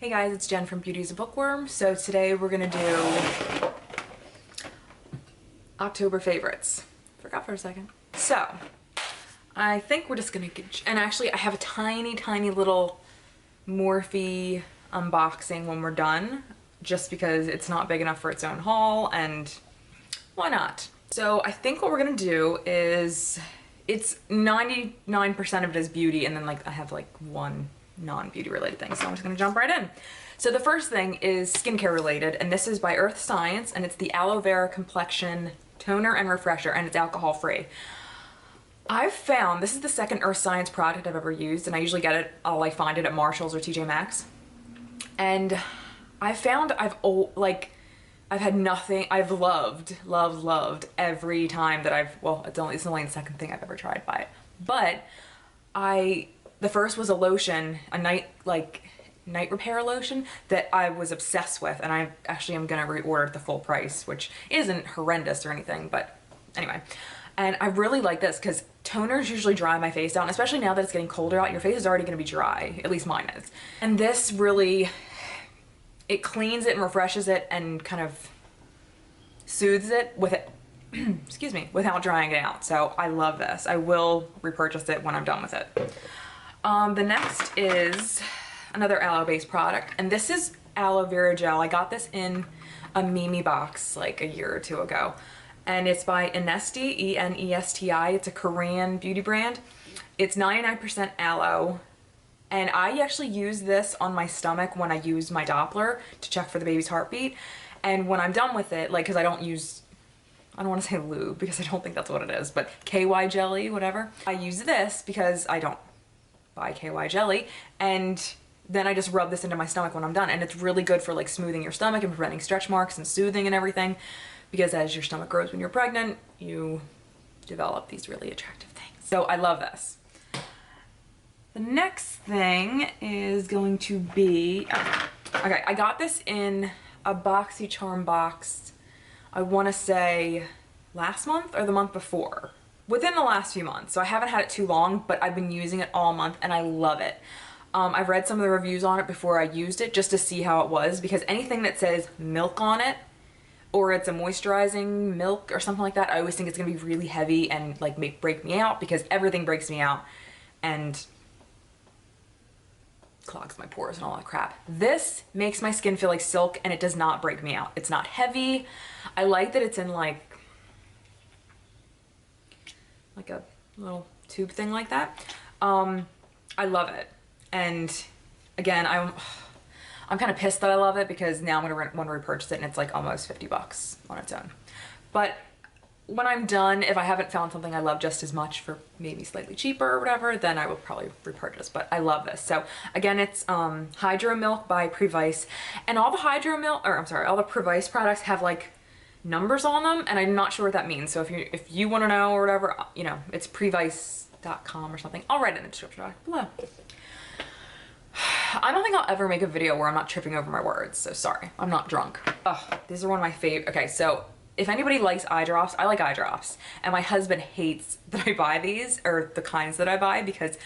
Hey guys, it's Jen from Beauty is a Bookworm. So today we're gonna do October favorites. Forgot for a second. So I think we're just gonna get, and actually I have a tiny little Morphe unboxing when we're done, just because it's not big enough for its own haul, and why not? So I think what we're gonna do is, it's 99% of it is beauty, and then like I have like one non-beauty related thing, so I'm just gonna jump right in. So the first thing is skincare related, and this is by Earth Science, and it's the Aloe Vera Complexion Toner and Refresher, and it's alcohol free. I've found, this is the second Earth Science product I've ever used, and I usually get it, I'll like find it at Marshall's or TJ Maxx, and I found I've had nothing, I've loved every time that well, it's only the second thing I've ever tried by it, but the first was a lotion, a night repair lotion that I was obsessed with, and I actually am gonna reorder at the full price, which isn't horrendous or anything, but anyway. And I really like this because toners usually dry my face out, and especially now that it's getting colder out, your face is already gonna be dry, at least mine is. And this really, it cleans it and refreshes it and kind of soothes it with it, excuse me, without drying it out. So I love this. I will repurchase it when I'm done with it. The next is another aloe based product, and this is aloe vera gel. I got this in a Mimi box like a year or two ago, and it's by Enesti, E-N-E-S-T-I. It's a Korean beauty brand. It's 99% aloe, and I actually use this on my stomach when I use my Doppler to check for the baby's heartbeat. And when I'm done with it, like, because I don't want to say lube because I don't think that's what it is, but KY jelly, whatever. I use this because I don't buy KY jelly, and then I just rub this into my stomach when I'm done, and it's really good for like smoothing your stomach and preventing stretch marks and soothing and everything, because as your stomach grows when you're pregnant, you develop these really attractive things. So I love this. The next thing is going to be, okay, I got this in a BoxyCharm box, I want to say last month or the month before. Within the last few months, so I haven't had it too long, but I've been using it all month and I love it. I've read some of the reviews on it before I used it just to see how it was, because anything that says milk on it, or it's a moisturizing milk or something like that, I always think it's gonna be really heavy and like break me out, because everything breaks me out and clogs my pores and all that crap. This makes my skin feel like silk, and it does not break me out. It's not heavy. I like that it's in like a little tube thing like that. I love it. And again, I'm kind of pissed that I love it, because now I'm gonna want to repurchase it, and it's like almost 50 bucks on its own. But when I'm done, if I haven't found something I love just as much for maybe slightly cheaper or whatever, then I will probably repurchase, but I love this. So again, it's Hydro Milk by Previce, and all the all the Previce products have like numbers on them, and I'm not sure what that means. So if you want to know or whatever, you know, it's previce.com or something. I'll write it in the description box below. I don't think I'll ever make a video where I'm not tripping over my words, so sorry. I'm not drunk. Ugh, these are one of my favorite. Okay, so if anybody likes eye drops, I like eye drops, and my husband hates that I buy these, or the kinds that I buy, because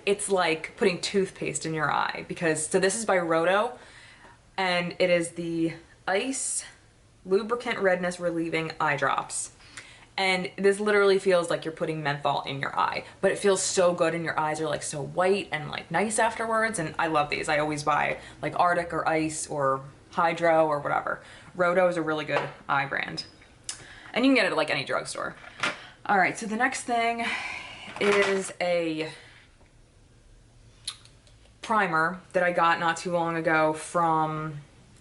it's like putting toothpaste in your eye. So this is by Rohto, and it is the Ice Lubricant Redness Relieving Eye Drops. And this literally feels like you're putting menthol in your eye, but it feels so good, and your eyes are like so white and like nice afterwards, and I love these. I always buy like Arctic or Ice or Hydro or whatever. Rohto is a really good eye brand, and you can get it at like any drugstore. All right, so the next thing is a primer that I got not too long ago from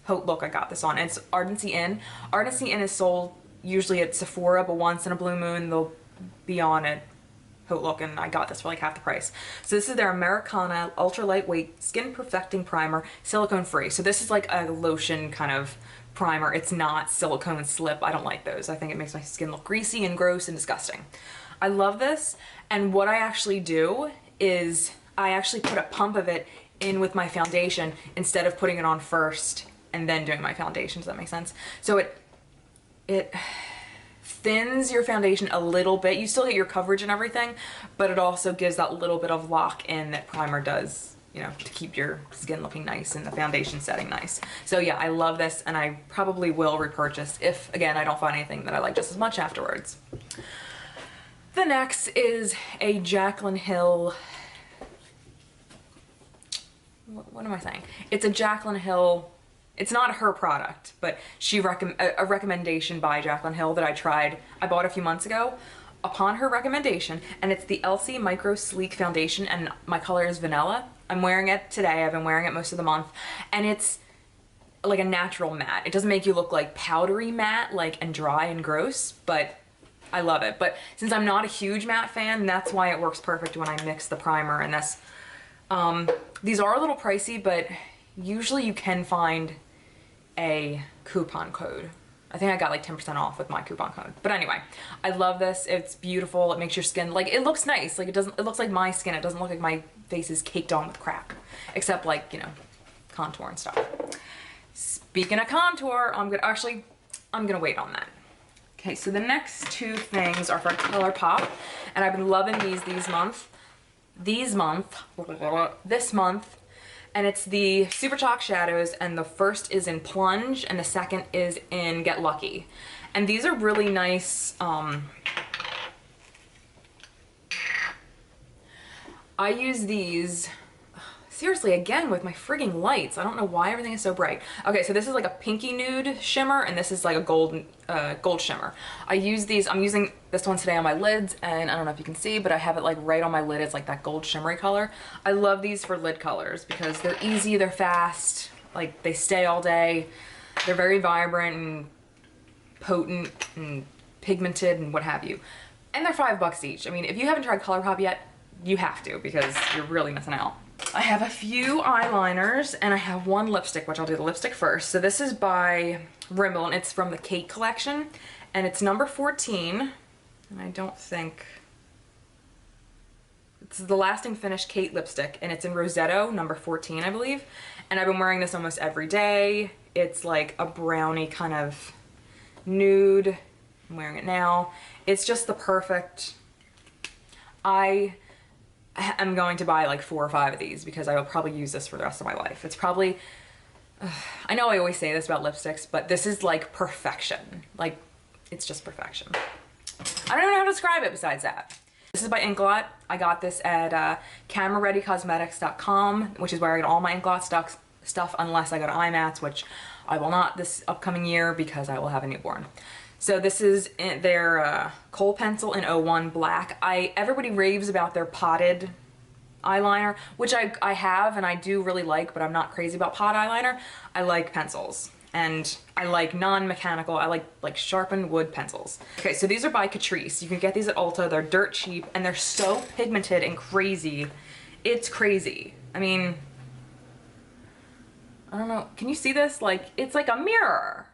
Look, I got this on. It's Ardency In. Ardency In is sold usually at Sephora, but once in a blue moon they'll be on at Look, and I got this for like half the price. So this is their Americana Ultra Lightweight Skin Perfecting Primer, silicone free. So this is like a lotion kind of primer. It's not silicone slip. I don't like those. I think it makes my skin look greasy and gross and disgusting. I love this, and what I actually do is I actually put a pump of it in with my foundation instead of putting it on first and then doing my foundation. Does that make sense? So it thins your foundation a little bit. You still get your coverage and everything, but it also gives that little bit of lock in that primer does you know, to keep your skin looking nice and the foundation setting nice. So yeah, I love this, and I probably will repurchase if, again, I don't find anything that I like just as much afterwards. The next is a Jaclyn Hill, what am I saying? It's a Jaclyn Hill, it's not her product, but a recommendation by Jaclyn Hill that I bought a few months ago upon her recommendation, and it's the Elsie Micro Sleek Foundation, and my color is vanilla. I'm wearing it today, I've been wearing it most of the month, and it's like a natural matte. It doesn't make you look like powdery matte, and dry and gross, but I love it. But since I'm not a huge matte fan, that's why it works perfect when I mix the primer and this. These are a little pricey, but usually you can find a coupon code. I think I got like 10% off with my coupon code. But anyway, I love this. It's beautiful. It makes your skin, it looks nice. It looks like my skin. It doesn't look like my face is caked on with crap. Except contour and stuff. Speaking of contour, I'm gonna wait on that. Okay, so the next two things are for ColourPop, and I've been loving this month, and it's the Super Chalk Shadows, and the first is in Plunge, and the second is in Get Lucky. And these are really nice, I use these, seriously, again, with my frigging lights. I don't know why everything is so bright. Okay, so this is like a pinky nude shimmer, and this is like a gold shimmer. I use these, I'm using this one today on my lids, and I don't know if you can see, but I have it like right on my lid. It's like that gold shimmery color. I love these for lid colors because they're easy, they're fast, they stay all day. They're very vibrant and potent and pigmented and what have you. And they're $5 each. I mean, if you haven't tried ColourPop yet, you have to, because you're really missing out. I have a few eyeliners, and I have one lipstick, which I'll do the lipstick first. So this is by Rimmel, and it's from the Kate collection, and it's number 14, and I don't think... It's the Lasting Finish Kate lipstick, and it's in Rosetto, number 14, I believe. And I've been wearing this almost every day. It's like a brownie kind of nude. I'm wearing it now. It's just the perfect... I'm going to buy like 4 or 5 of these because I will probably use this for the rest of my life. It's probably, I know I always say this about lipsticks, but this is like perfection. It's just perfection. I don't even know how to describe it besides that. This is by Inklot. I got this at camerareadycosmetics.com, which is where I get all my Inklot stuff unless I go to IMATS, which I will not this upcoming year because I will have a newborn. So this is their Kohl pencil in 01 black. Everybody raves about their potted eyeliner, which I have and I do really like, but I'm not crazy about pot eyeliner. I like pencils, and I like non-mechanical. I like sharpened wood pencils. Okay, so these are by Catrice. You can get these at Ulta. They're dirt cheap, and they're so pigmented and crazy. It's crazy. I mean, I don't know. Can you see this? It's like a mirror.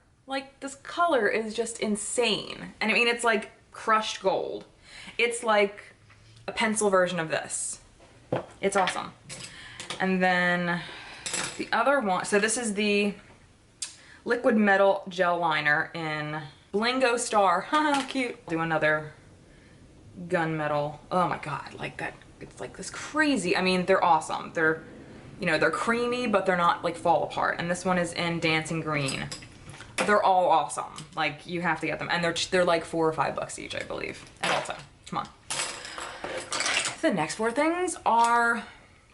This color is just insane. And I mean, it's like crushed gold. It's like a pencil version of this. It's awesome. And then the other one, so this is the Liquid Metal Gel Liner in Blingo Star. How cute. Do another gunmetal. Oh my God, that. It's like this crazy. I mean, they're awesome. They're, they're creamy, but they're not fall apart. And this one is in Dancing Green. They're all awesome. You have to get them. And they're like $4 or $5 each, I believe, at Ulta. Come on. The next 4 things are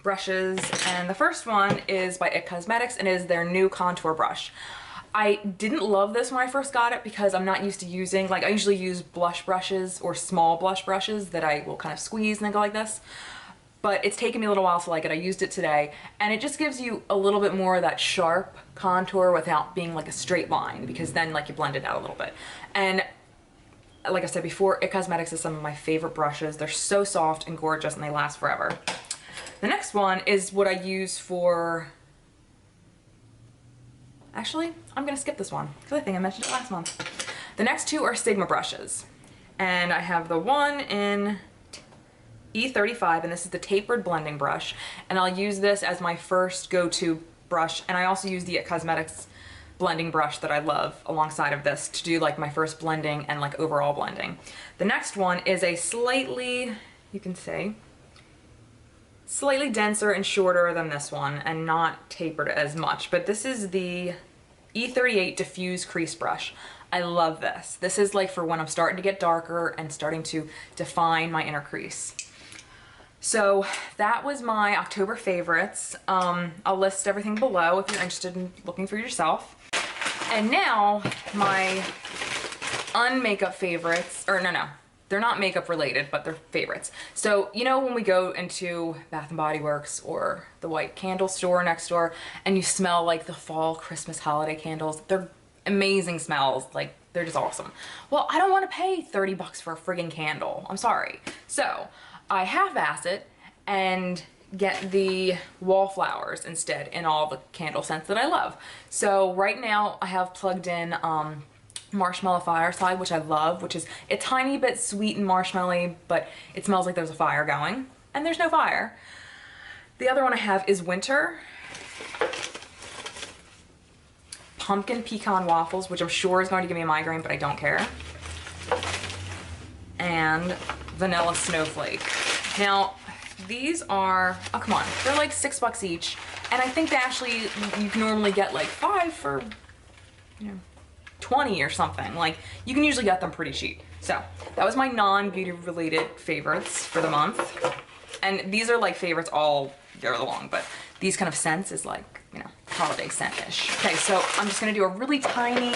brushes, and the first one is by IT Cosmetics, and it is their new contour brush. I didn't love this when I first got it because I'm not used to using, I usually use blush brushes or small blush brushes that I will kind of squeeze and then go like this. But it's taken me a little while to like it. I used it today, and it just gives you a little bit more of that sharp contour without being like a straight line, because then you blend it out a little bit. And like I said before, IT Cosmetics is some of my favorite brushes. They're so soft and gorgeous, and they last forever. The next one is what I use for... Actually, I'm gonna skip this one because I think I mentioned it last month. The next 2 are Sigma brushes, and I have the one in E35, and this is the tapered blending brush, and I'll use this as my first go-to brush, and I also use the IT Cosmetics blending brush that I love alongside of this to do my first blending and overall blending. The next one is a slightly, you can say, slightly denser and shorter than this one and not tapered as much, but this is the E38 Diffuse Crease Brush. I love this. This is like for when I'm starting to get darker and starting to define my inner crease. So that was my October favorites. I'll list everything below if you're interested in looking for yourself. And now my unmakeup favorites, or no, they're not makeup related, but they're favorites. So, you know when we go into Bath and Body Works or the white candle store next door and you smell like the fall Christmas holiday candles? They're amazing smells, like they're just awesome. Well, I don't want to pay 30 bucks for a friggin' candle. I'm sorry. So I half-ass it and get the wallflowers instead in all the candle scents that I love. So right now I have plugged in Marshmallow Fireside, which I love, which is a tiny bit sweet and marshmallowy, but it smells like there's a fire going, and there's no fire. The other one I have is Winter Pumpkin Pecan Waffles, which I'm sure is going to give me a migraine, but I don't care. And Vanilla Snowflake. Now, these are, oh come on, they're like $6 each, and I think they actually, you can normally get like 5 for, you know, 20 or something. Like, you can usually get them pretty cheap. So that was my non-beauty related favorites for the month. And these are like favorites all year long, but these kind of scents is like, you know, holiday scent-ish. Okay, so I'm just gonna do a really tiny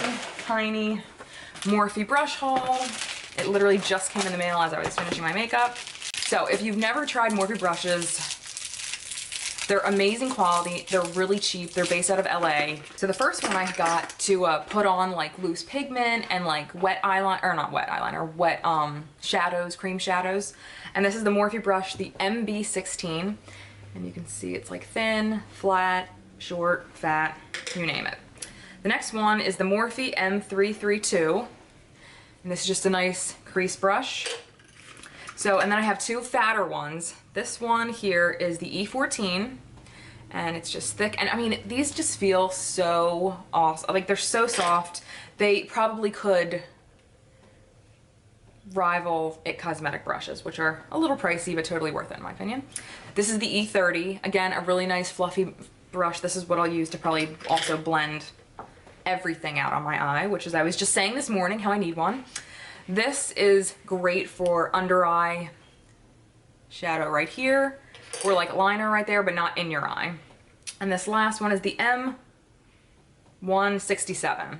Morphe brush haul. It literally just came in the mail as I was finishing my makeup. So if you've never tried Morphe brushes, they're amazing quality, they're really cheap, they're based out of LA. So the first one I got to put on like loose pigment and like wet eyeliner, or not wet eyeliner, wet shadows, cream shadows. And this is the Morphe brush, the MB16. And you can see it's like thin, flat, short, fat, you name it. The next one is the Morphe M332. And this is just a nice crease brush. So, and then I have two fatter ones. This one here is the E14, and it's just thick. And I mean, these just feel so awesome. Like, they're so soft. They probably could rival IT Cosmetic brushes, which are a little pricey, but totally worth it in my opinion. This is the E30. Again, a really nice fluffy brush. This is what I'll use to probably also blend everything out on my eye, which is, I was just saying this morning how I need one. This is great for under eye shadow right here, or like liner right there, but not in your eye. And this last one is the M167.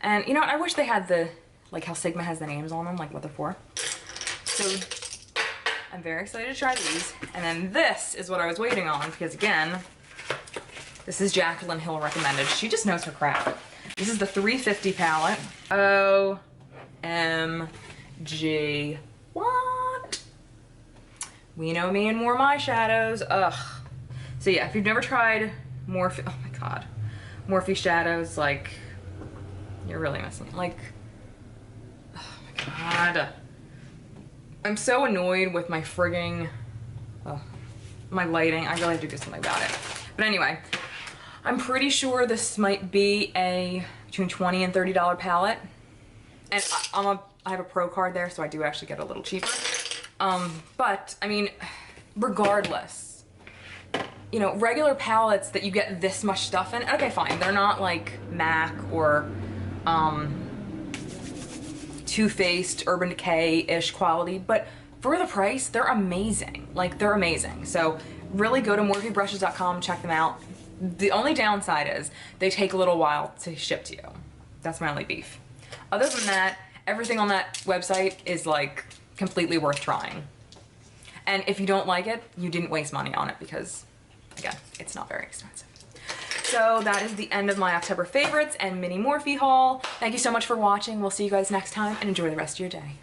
And you know what, I wish they had the, like how Sigma has the names on them, like what they're for. So I'm very excited to try these. And then this is what I was waiting on, because again, this is Jaclyn Hill recommended. She just knows her crap. This is the 350 palette. OMG. What? We know me and more my shadows. Ugh. So yeah, if you've never tried Morphe, oh my god, Morphe shadows, like, you're really missing it. Like, oh my god. I'm so annoyed with my frigging, my lighting. I really have to do something about it. But anyway, I'm pretty sure this might be a between $20 and $30 palette. And I have a pro card there, so I do actually get a little cheaper. But, I mean, regardless, you know, regular palettes that you get this much stuff in, okay, fine. They're not like MAC or Too Faced, Urban Decay-ish quality, but for the price, they're amazing. Like, they're amazing. So really go to morphebrushes.com, check them out. The only downside is they take a little while to ship to you. That's my only beef. Other than that, everything on that website is like completely worth trying. And if you don't like it, you didn't waste money on it because, again, it's not very expensive. So that is the end of my October favorites and mini Morphe haul. Thank you so much for watching. We'll see you guys next time and enjoy the rest of your day.